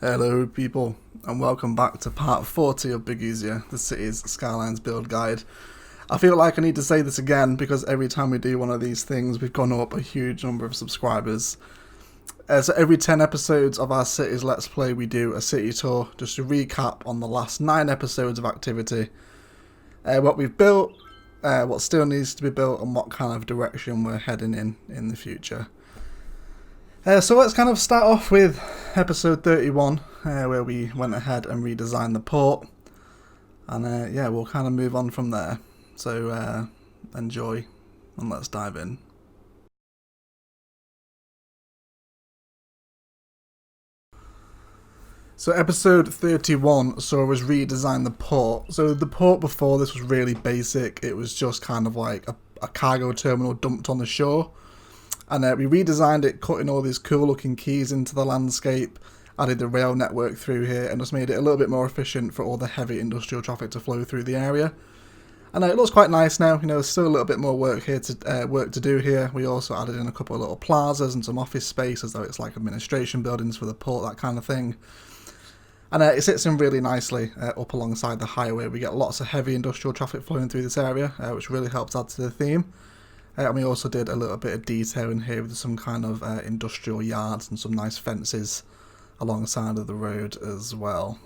Hello people, and welcome back to part 40 of Burgusia, the city's Skylines build guide. I feel like I need to say this again because every time we do one of these things we've gone up a huge number of subscribers. So every 10 episodes of our city's Let's Play we do a city tour just to recap on the last 9 episodes of activity. What we've built, what still needs to be built, and what kind of direction we're heading in the future. So let's kind of start off with episode 31, where we went ahead and redesigned the port, and yeah, we'll kind of move on from there. So enjoy, and let's dive in. So episode 31 saw us redesign the port. So the port before this was really basic. It was just kind of like a cargo terminal dumped on the shore. And we redesigned it, cutting all these cool looking quays into the landscape, added the rail network through here, and just made it a little bit more efficient for all the heavy industrial traffic to flow through the area. And it looks quite nice now. You know, there's still a little bit more work to do here. We also added in a couple of little plazas and some office space, as though it's like administration buildings for the port, that kind of thing. And it sits in really nicely up alongside the highway. We get lots of heavy industrial traffic flowing through this area, which really helps add to the theme. And we also did a little bit of detail in here with some kind of industrial yards and some nice fences alongside of the road as well.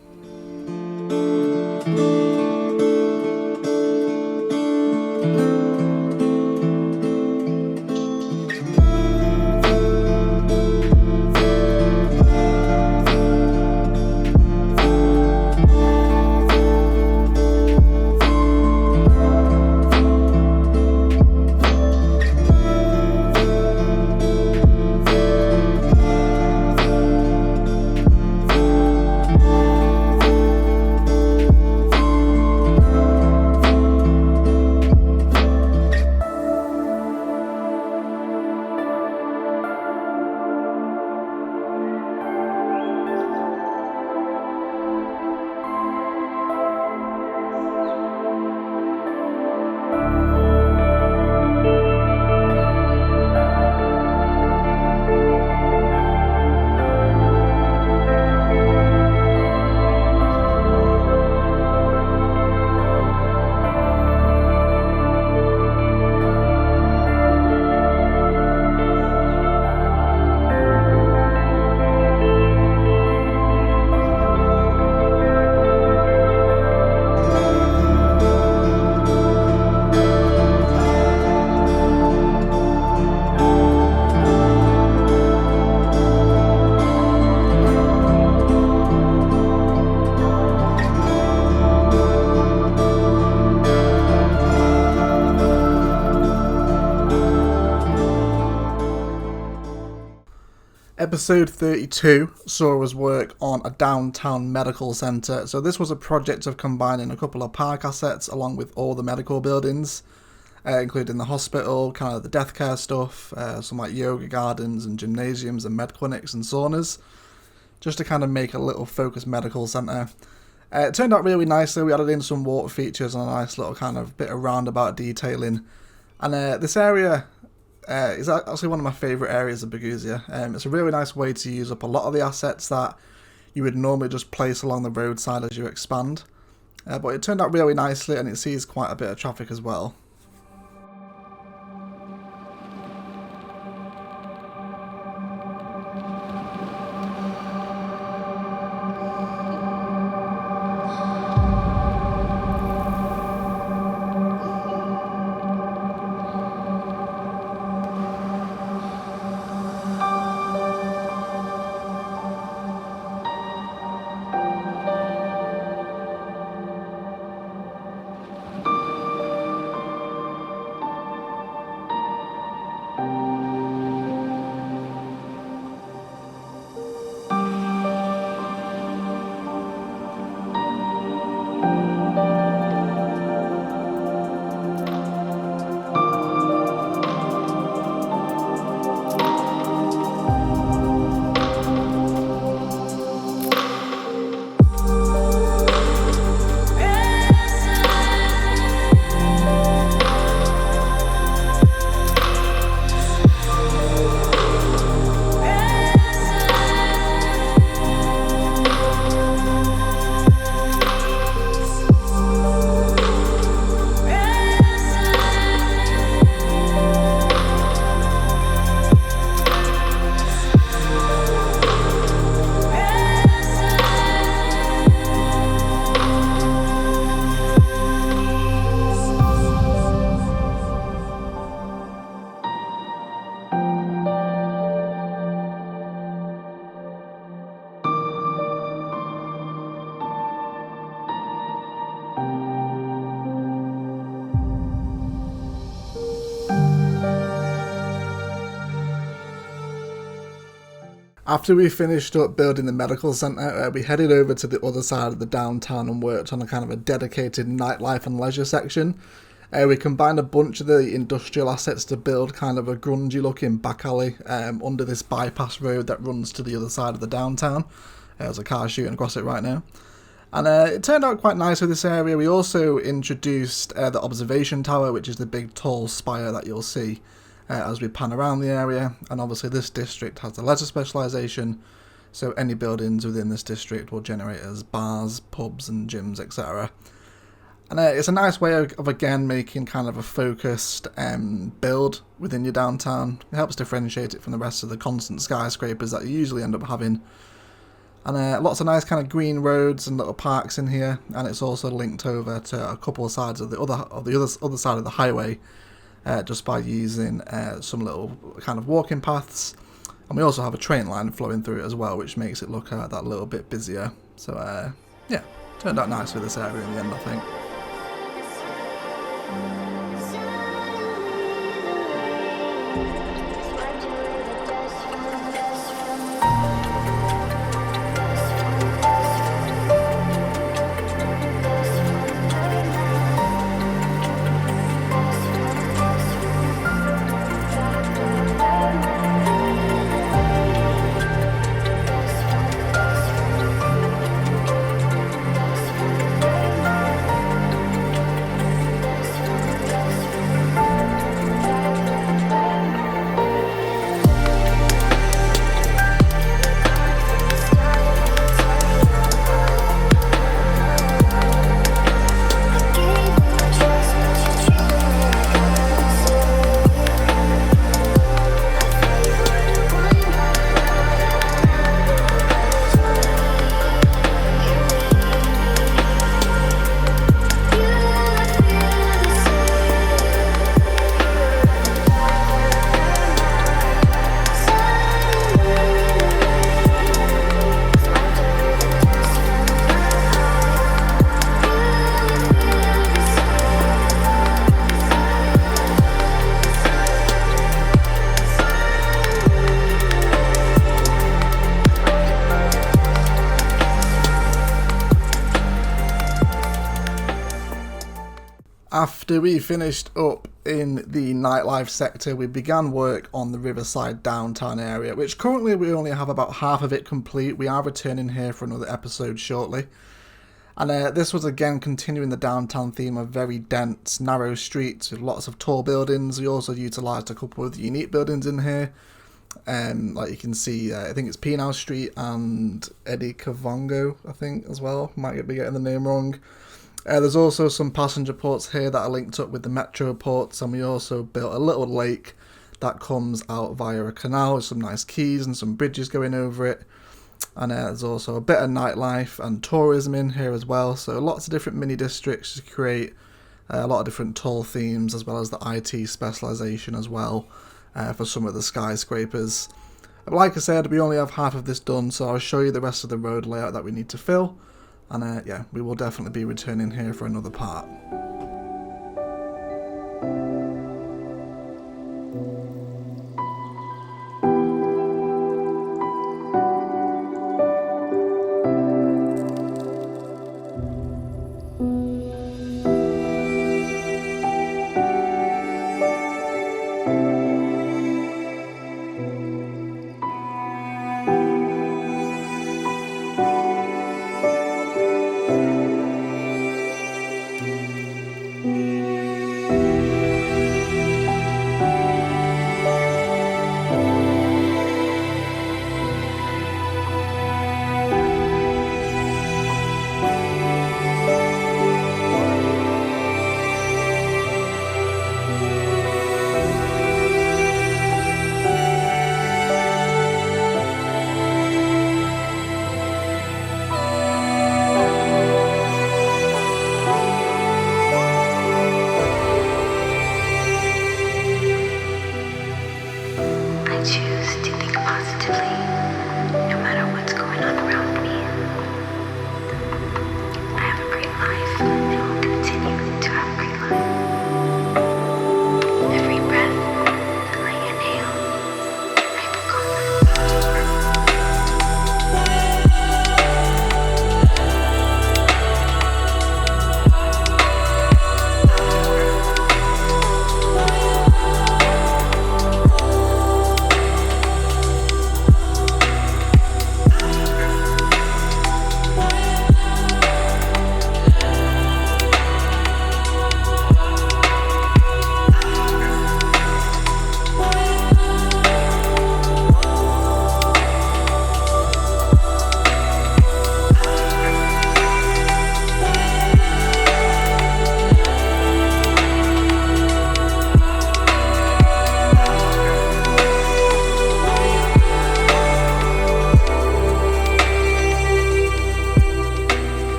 Episode 32 saw us work on a downtown medical centre. So this was a project of combining a couple of park assets along with all the medical buildings, including the hospital, kind of the death care stuff, some like yoga gardens and gymnasiums and med clinics and saunas, just to kind of make a little focused medical centre. It turned out really nicely. We added in some water features and a nice little kind of bit of roundabout detailing. And this area is actually one of my favourite areas of Burgusia. It's a really nice way to use up a lot of the assets that you would normally just place along the roadside as you expand. But it turned out really nicely, and it sees quite a bit of traffic as well. After we finished up building the medical centre, we headed over to the other side of the downtown and worked on a kind of a dedicated nightlife and leisure section. We combined a bunch of the industrial assets to build kind of a grungy looking back alley under this bypass road that runs to the other side of the downtown. There's a car shooting across it right now. And it turned out quite nice with this area. We also introduced the observation tower, which is the big tall spire that you'll see as we pan around the area. And obviously this district has the leisure specialisation, so any buildings within this district will generate as bars, pubs and gyms, etc. And it's a nice way of again making kind of a focused build within your downtown. It helps differentiate it from the rest of the constant skyscrapers that you usually end up having. And lots of nice kind of green roads and little parks in here, and it's also linked over to a couple of sides of the other side of the highway, just by using some little kind of walking paths. And we also have a train line flowing through it as well, which makes it look that little bit busier. So yeah, turned out nice with this area in the end, I think. After we finished up in the nightlife sector, we began work on the Riverside Downtown area, which currently we only have about half of it complete. We are returning here for another episode shortly. And this was again continuing the downtown theme of very dense, narrow streets with lots of tall buildings. We also utilised a couple of unique buildings in here. Like you can see, I think it's Pinal Street and Eddie Cavongo, I think, as well. Might be getting the name wrong. There's also some passenger ports here that are linked up with the metro ports, and we also built a little lake that comes out via a canal with some nice quays and some bridges going over it. And there's also a bit of nightlife and tourism in here as well, so lots of different mini districts to create a lot of different tall themes, as well as the IT specialisation as well for some of the skyscrapers. But like I said, we only have half of this done, so I'll show you the rest of the road layout that we need to fill. And yeah, we will definitely be returning here for another part.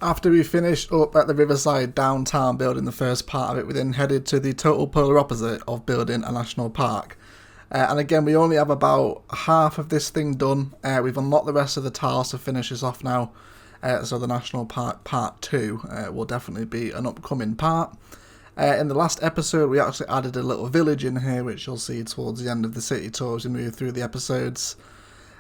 After we finished up at the Riverside Downtown building the first part of it, we then headed to the total polar opposite of building a national park. And again, we only have about half of this thing done. We've unlocked the rest of the tiles to finish this off now. So the National Park Part 2 will definitely be an upcoming part. In the last episode, we actually added a little village in here, which you'll see towards the end of the city tour as we move through the episodes.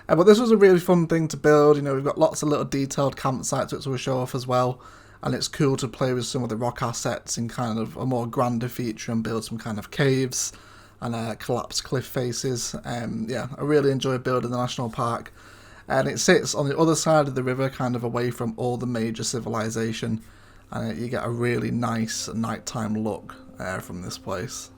But this was a really fun thing to build. You know, we've got lots of little detailed campsites which we'll show off as well. And it's cool to play with some of the rock assets in kind of a more grander feature and build some kind of caves and collapsed cliff faces. Yeah, I really enjoy building the national park. And it sits on the other side of the river, kind of away from all the major civilization. And you get a really nice nighttime look from this place.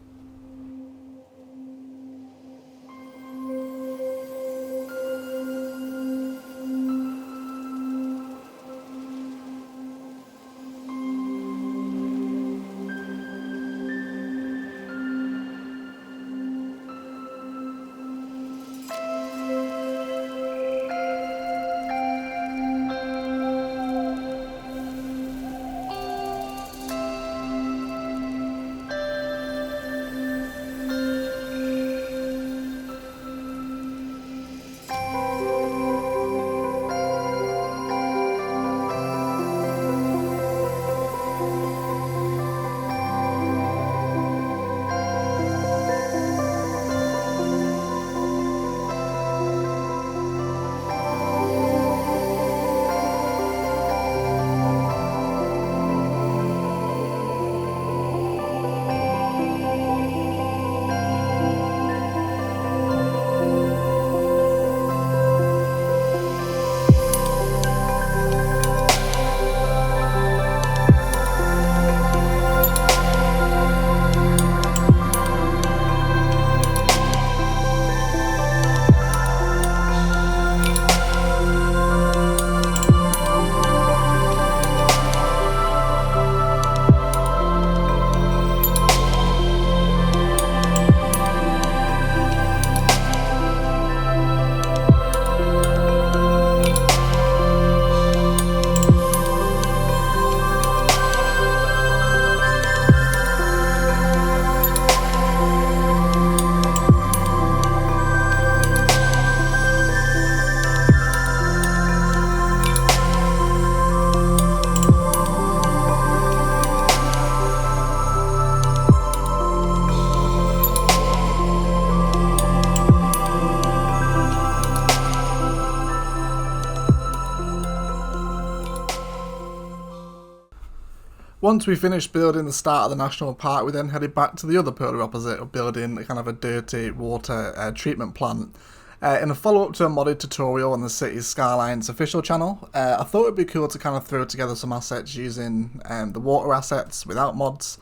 Once we finished building the start of the national park, we then headed back to the other polar opposite of building kind of a dirty water treatment plant. In a follow-up to a modded tutorial on the city's Skylines official channel, I thought it'd be cool to kind of throw together some assets using the water assets without mods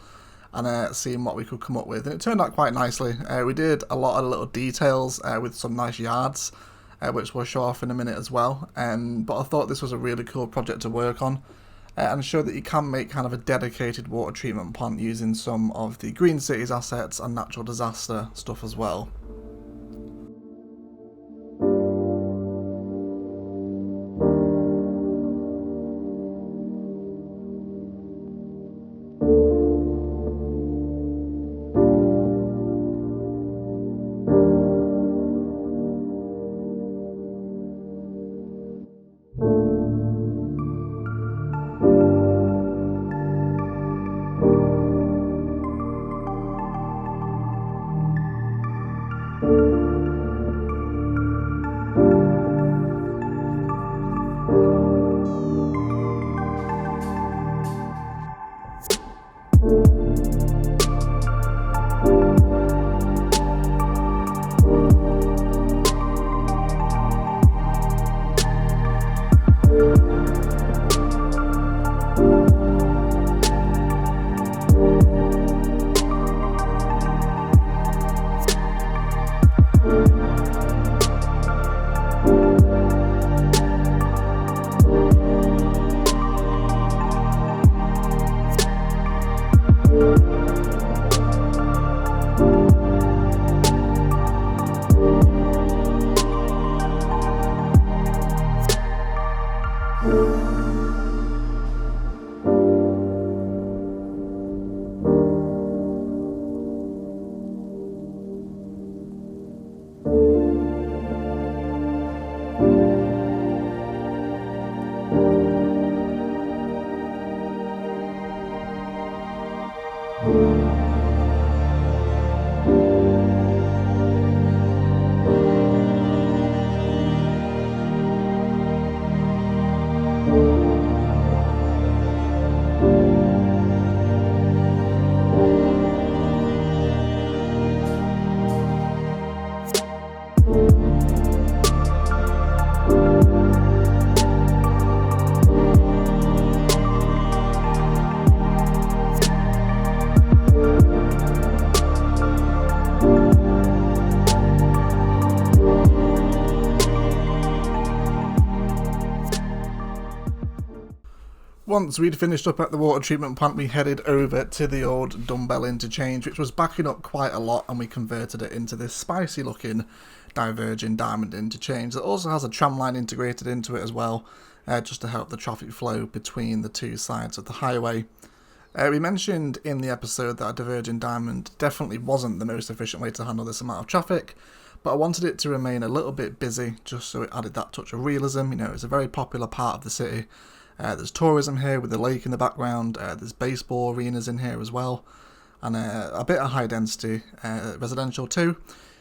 and seeing what we could come up with. And it turned out quite nicely. We did a lot of little details with some nice yards, which we'll show off in a minute as well. But I thought this was a really cool project to work on. And show that you can make kind of a dedicated water treatment plant using some of the Green Cities assets and natural disaster stuff as well. Once we'd finished up at the water treatment plant, we headed over to the old dumbbell interchange, which was backing up quite a lot, and we converted it into this spicy looking diverging diamond interchange that also has a tram line integrated into it as well, just to help the traffic flow between the two sides of the highway. We mentioned in the episode that a diverging diamond definitely wasn't the most efficient way to handle this amount of traffic, but I wanted it to remain a little bit busy just so it added that touch of realism. You know, it's a very popular part of the city. There's tourism here with the lake in the background, there's baseball arenas in here as well, and a bit of high density residential too,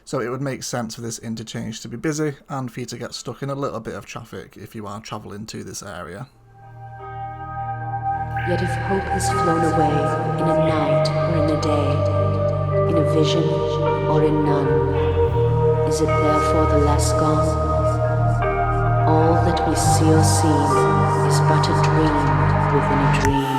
so it would make sense for this interchange to be busy and for you to get stuck in a little bit of traffic if you are travelling to this area. Yet if hope has flown away in a night or in a day, in a vision or in none, is it therefore the less gone? All that we see or seem is but a dream within a dream.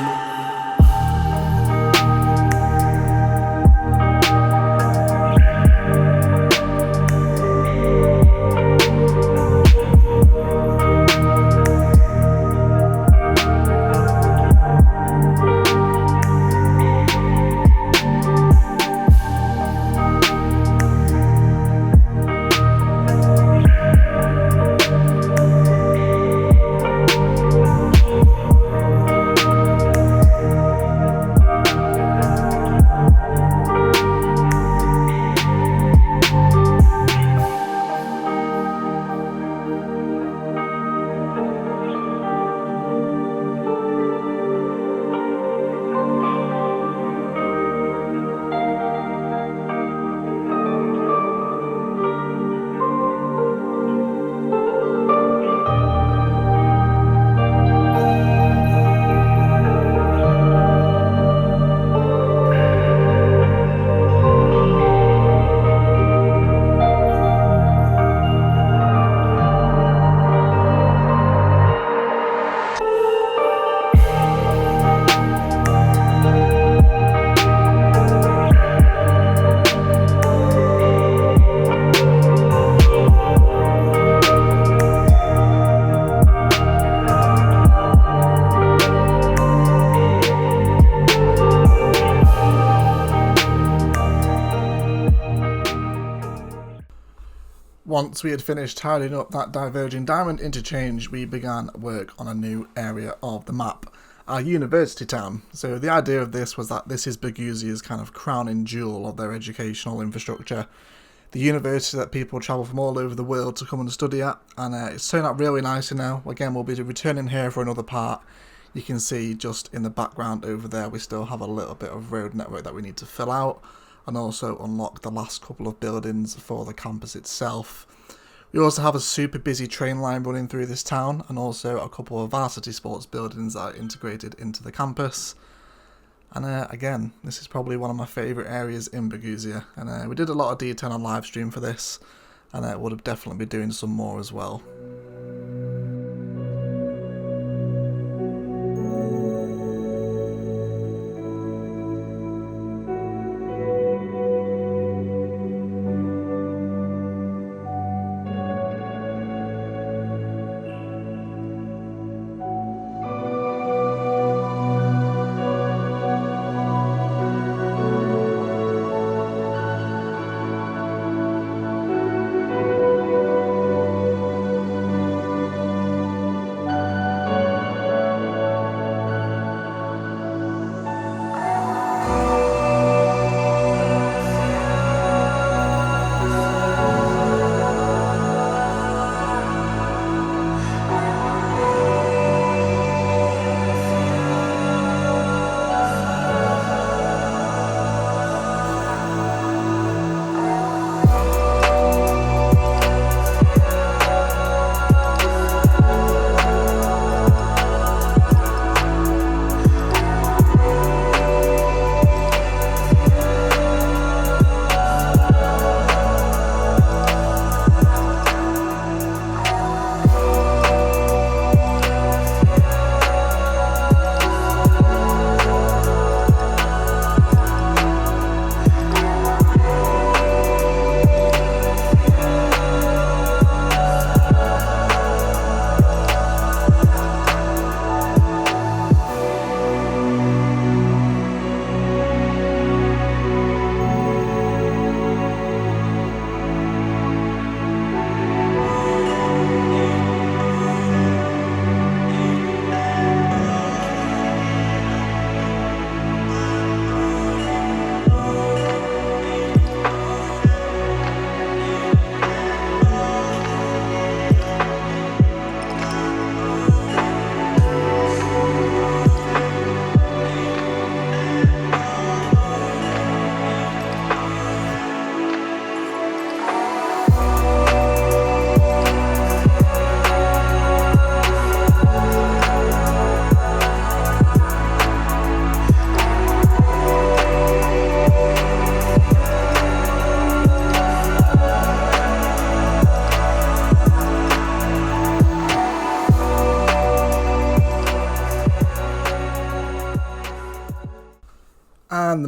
Once we had finished tidying up that diverging diamond interchange, we began work on a new area of the map, our university town. So the idea of this was that this is Burgusia's kind of crowning jewel of their educational infrastructure. The university that people travel from all over the world to come and study at, and it's turned out really nicely now. Again, we'll be returning here for another part. You can see just in the background over there we still have a little bit of road network that we need to fill out, and also unlock the last couple of buildings for the campus itself. We also have a super busy train line running through this town, and also a couple of varsity sports buildings that are integrated into the campus. And again, this is probably one of my favourite areas in Burgusia, and we did a lot of detail on live stream for this, and would have definitely be doing some more as well.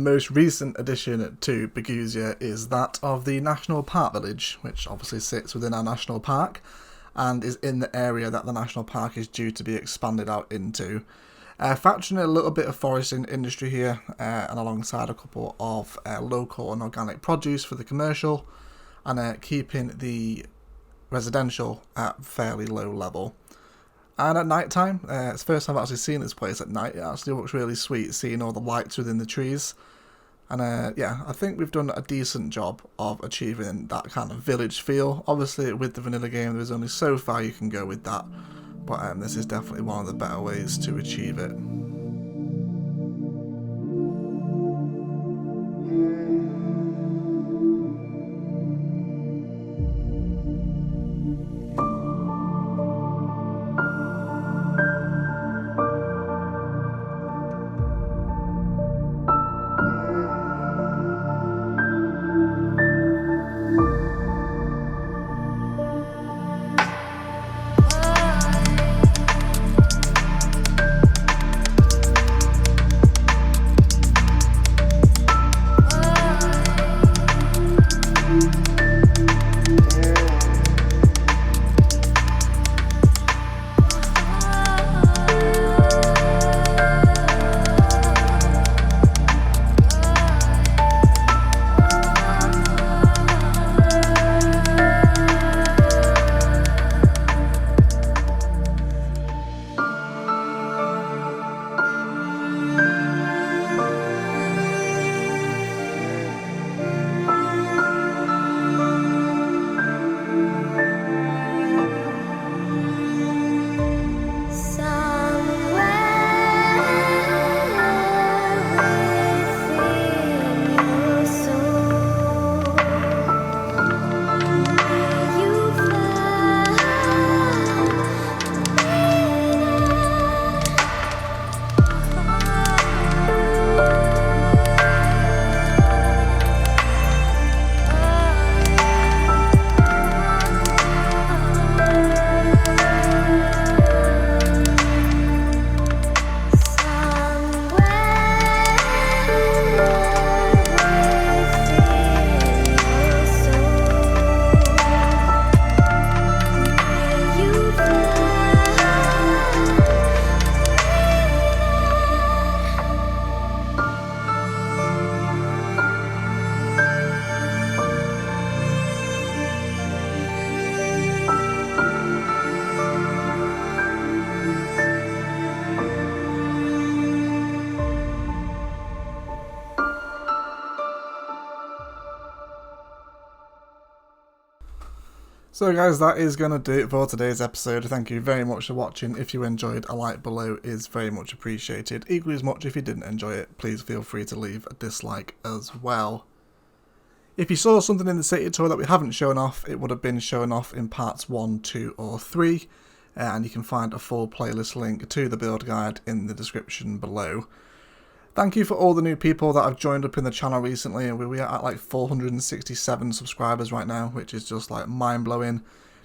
most recent addition to Burgusia is that of the National Park Village, which obviously sits within our national park and is in the area that the national park is due to be expanded out into. Factoring a little bit of forest industry here, and alongside a couple of local and organic produce for the commercial, and keeping the residential at fairly low level. And at night time, it's the first time I've actually seen this place at night. It actually looks really sweet, seeing all the lights within the trees. And yeah, I think we've done a decent job of achieving that kind of village feel. Obviously, with the vanilla game, there's only so far you can go with that. But this is definitely one of the better ways to achieve it. So guys, that is going to do it for today's episode. Thank you very much for watching. If you enjoyed, a like below is very much appreciated. Equally as much if you didn't enjoy it, please feel free to leave a dislike as well. If you saw something in the city tour that we haven't shown off, it would have been shown off in parts 1, 2 or 3. And you can find a full playlist link to the build guide in the description below. Thank you for all the new people that have joined up in the channel recently. We are at like 467 subscribers right now, which is just like mind-blowing.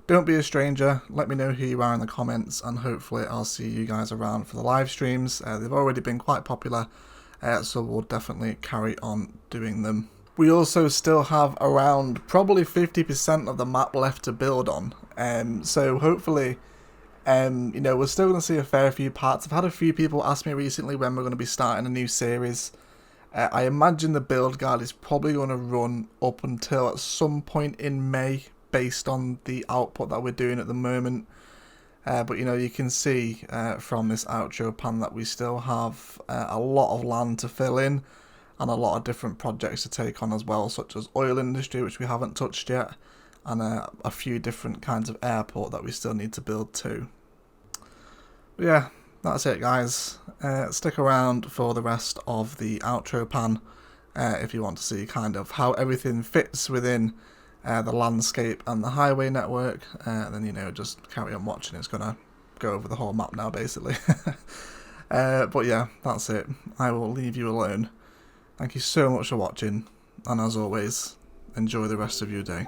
Don't be a stranger, let me know who you are in the comments, and hopefully I'll see you guys around for the live streams. They've already been quite popular, so we'll definitely carry on doing them. We also still have around probably 50% of the map left to build on, so hopefully you know, we're still going to see a fair few parts. I've had a few people ask me recently when we're going to be starting a new series. I imagine the build guide is probably going to run up until at some point in May, based on the output that we're doing at the moment. But you know, you can see from this outro pan that we still have a lot of land to fill in, and a lot of different projects to take on as well, such as oil industry, which we haven't touched yet, and a few different kinds of airport that we still need to build too. But yeah, that's it guys. Stick around for the rest of the outro pan if you want to see kind of how everything fits within the landscape and the highway network. Then, you know, just carry on watching. It's going to go over the whole map now basically. But yeah, that's it. I will leave you alone. Thank you so much for watching, and as always, enjoy the rest of your day.